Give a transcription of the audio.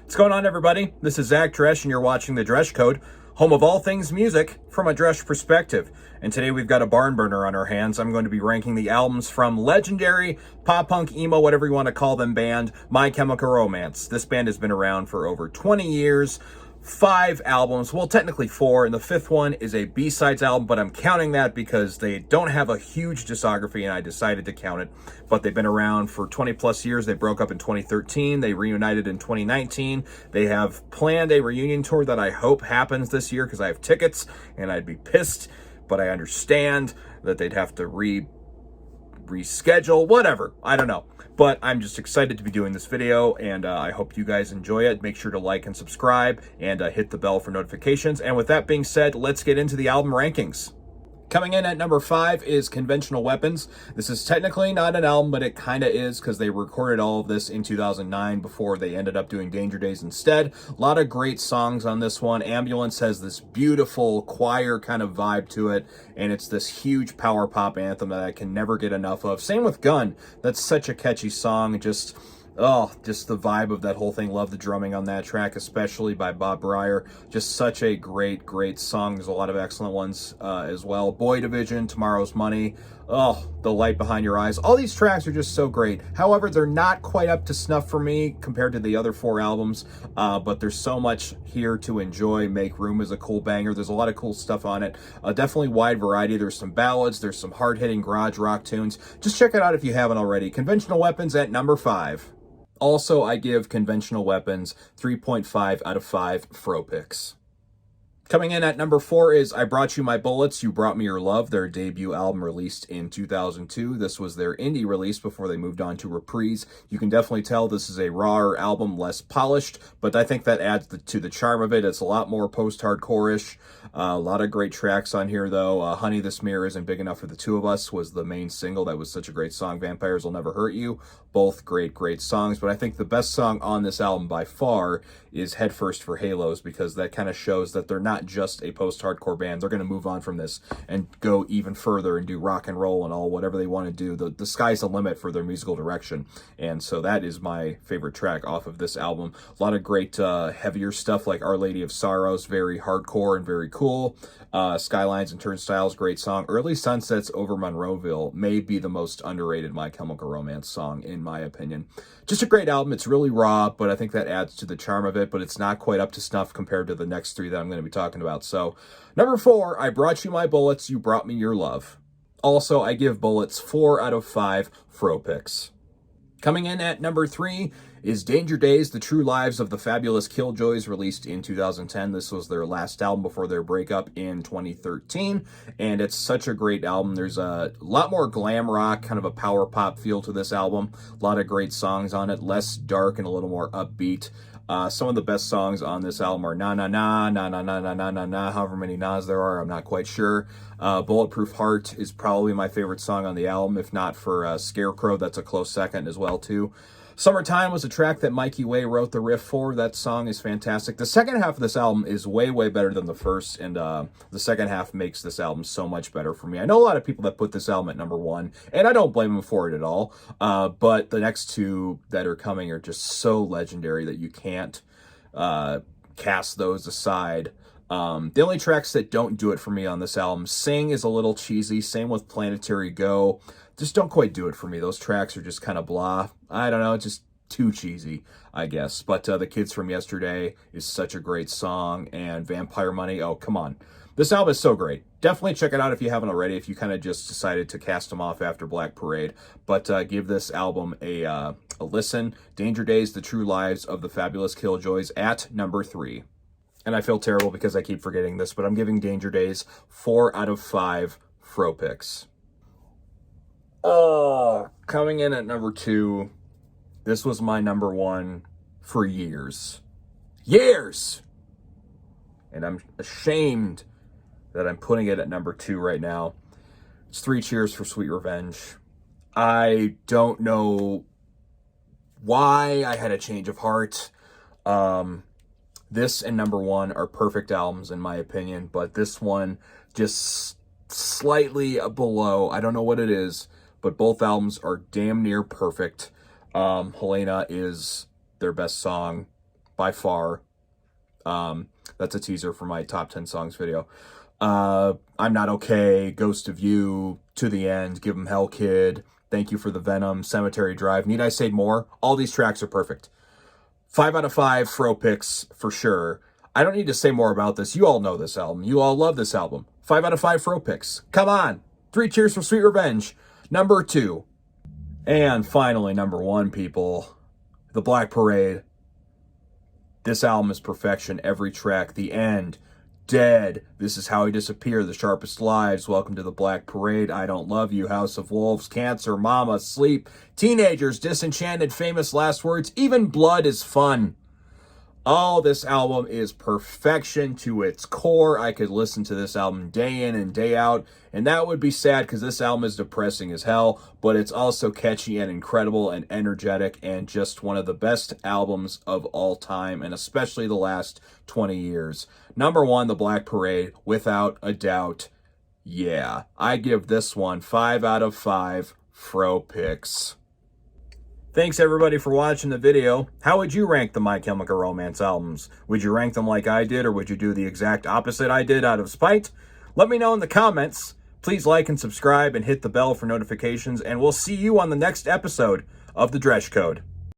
What's going on, everybody? This is Zach Dresch, and you're watching the Dresch Code, home of all things music from a Dresch perspective. And today we've got a barn burner on our hands. I'm going to be ranking the albums from legendary pop-punk, emo, whatever you want to call them band, My Chemical Romance. This band has been around for over 20 years. 5 albums, well, technically 4, and the 5th one is a B-sides album, but I'm counting that because they don't have a huge discography, and I decided to count it. But they've been around for 20 plus years. They broke up in 2013. They reunited in 2019. They have planned a reunion tour that I hope happens this year because I have tickets, and I'd be pissed, but I understand that they'd have to reschedule, whatever, I don't know. But I'm just excited to be doing this video, and I hope you guys enjoy it. Make sure to like and subscribe, and hit the bell for notifications. And with that being said, let's get into the album rankings. Coming in at number 5 is Conventional Weapons. This is technically not an album, but it kind of is because they recorded all of this in 2009 before they ended up doing Danger Days instead. A lot of great songs on this one. Ambulance has this beautiful choir kind of vibe to it, and it's this huge power pop anthem that I can never get enough of. Same with Gun. That's such a catchy song. Just the vibe of that whole thing. Love the drumming on that track, especially by Bob Breyer. Just such a great song. There's a lot of excellent ones as well. Boy Division, Tomorrow's Money, The Light Behind Your Eyes. All these tracks are just so great. However, they're not quite up to snuff for me compared to the other 4 albums, but there's so much here to enjoy. Make Room is a cool banger. There's a lot of cool stuff on it. Definitely wide variety. There's some ballads. There's some hard-hitting garage rock tunes. Just check it out if you haven't already. Conventional Weapons at number 5. Also, I give Conventional Weapons 3.5 out of 5 Fro picks. Coming in at number 4 is I Brought You My Bullets, You Brought Me Your Love, their debut album released in 2002. This was their indie release before they moved on to Reprise. You can definitely tell this is a rawer album, less polished, but I think that adds to the charm of it. It's a lot more post-hardcore-ish. A lot of great tracks on here, though. Honey, This Mirror Isn't Big Enough for the Two of Us was the main single. That was such a great song. Vampires Will Never Hurt You. Both great songs, but I think the best song on this album by far is Head First for Halos, because that kind of shows that they're not just a post-hardcore band. They're going to move on from this and go even further and do rock and roll and all whatever they want to do. The sky's the limit for their musical direction, and so that is my favorite track off of this album. A lot of great heavier stuff like Our Lady of Sorrows, very hardcore and very cool. Skylines and Turnstiles, great song. Early Sunsets Over Monroeville may be the most underrated My Chemical Romance song, in my opinion. Just a great album. It's really raw, but I think that adds to the charm of it, but it's not quite up to snuff compared to the next 3 that I'm going to be talking about. So, number 4, I Brought You My Bullets, You Brought Me Your Love. Also, I give Bullets 4 out of 5 Fro picks. Coming in at number 3 is Danger Days, The True Lives of the Fabulous Killjoys, released in 2010. This was their last album before their breakup in 2013, and it's such a great album. There's a lot more glam rock, kind of a power pop feel to this album. A lot of great songs on it, less dark and a little more upbeat. Some of the best songs on this album are Na Na Na, Na Na Na Na Na Na Na, however many Nas there are, I'm not quite sure. Bulletproof Heart is probably my favorite song on the album, if not for Scarecrow. That's a close second as well, too. Summertime was a track that Mikey Way wrote the riff for. That song is fantastic. The second half of this album is way better than the first, and the second half makes this album so much better for me. I know a lot of people that put this album at number 1, and I don't blame them for it at all, but the next 2 that are coming are just so legendary that you can't cast those aside. The only tracks that don't do it for me on this album, Sing is a little cheesy, same with Planetary Go. Just don't quite do it for me. Those tracks are just kind of blah. I don't know, just too cheesy, I guess. But The Kids From Yesterday is such a great song, and Vampire Money, oh, come on. This album is so great. Definitely check it out if you haven't already, if you kind of just decided to cast them off after Black Parade. But give this album a listen. Danger Days, The True Lives of the Fabulous Killjoys at number 3. And I feel terrible because I keep forgetting this, but I'm giving Danger Days 4 out of 5 Fro picks. Coming in at number 2, this was my number 1 for years. Years! And I'm ashamed that I'm putting it at number 2 right now. It's 3 Cheers for Sweet Revenge. I don't know why I had a change of heart. This and number 1 are perfect albums in my opinion, but this one just slightly below. I don't know what it is, but both albums are damn near perfect. Helena is their best song. by far. That's a teaser for my top 10 songs video. I'm Not Okay, Ghost of You, To the End, Give 'Em Hell Kid, Thank You for the Venom, Cemetery Drive. Need I say more? All these tracks are perfect. 5 out of 5 Fro picks for sure. I don't need to say more about this. You all know this album. You all love this album. 5 out of 5 Fro picks. Come on. 3 cheers for Sweet Revenge. Number 2. And finally, number 1, people. The Black Parade. This album is perfection. Every track. The End. Dead. This Is How I Disappear. The Sharpest Lives. Welcome to the Black Parade. I Don't Love You. House of Wolves. Cancer. Mama. Sleep. Teenagers. Disenchanted. Famous Last Words. Even Blood is Fun. Oh, this album is perfection to its core. I could listen to this album day in and day out, and that would be sad because this album is depressing as hell, but it's also catchy and incredible and energetic and just one of the best albums of all time, and especially the last 20 years. Number 1, The Black Parade, without a doubt. Yeah, I give this one 5 out of 5 Fro picks. Thanks everybody for watching the video. How would you rank the My Chemical Romance albums? Would you rank them like I did, or would you do the exact opposite I did out of spite? Let me know in the comments. Please like and subscribe and hit the bell for notifications, and we'll see you on the next episode of the Dresch Code.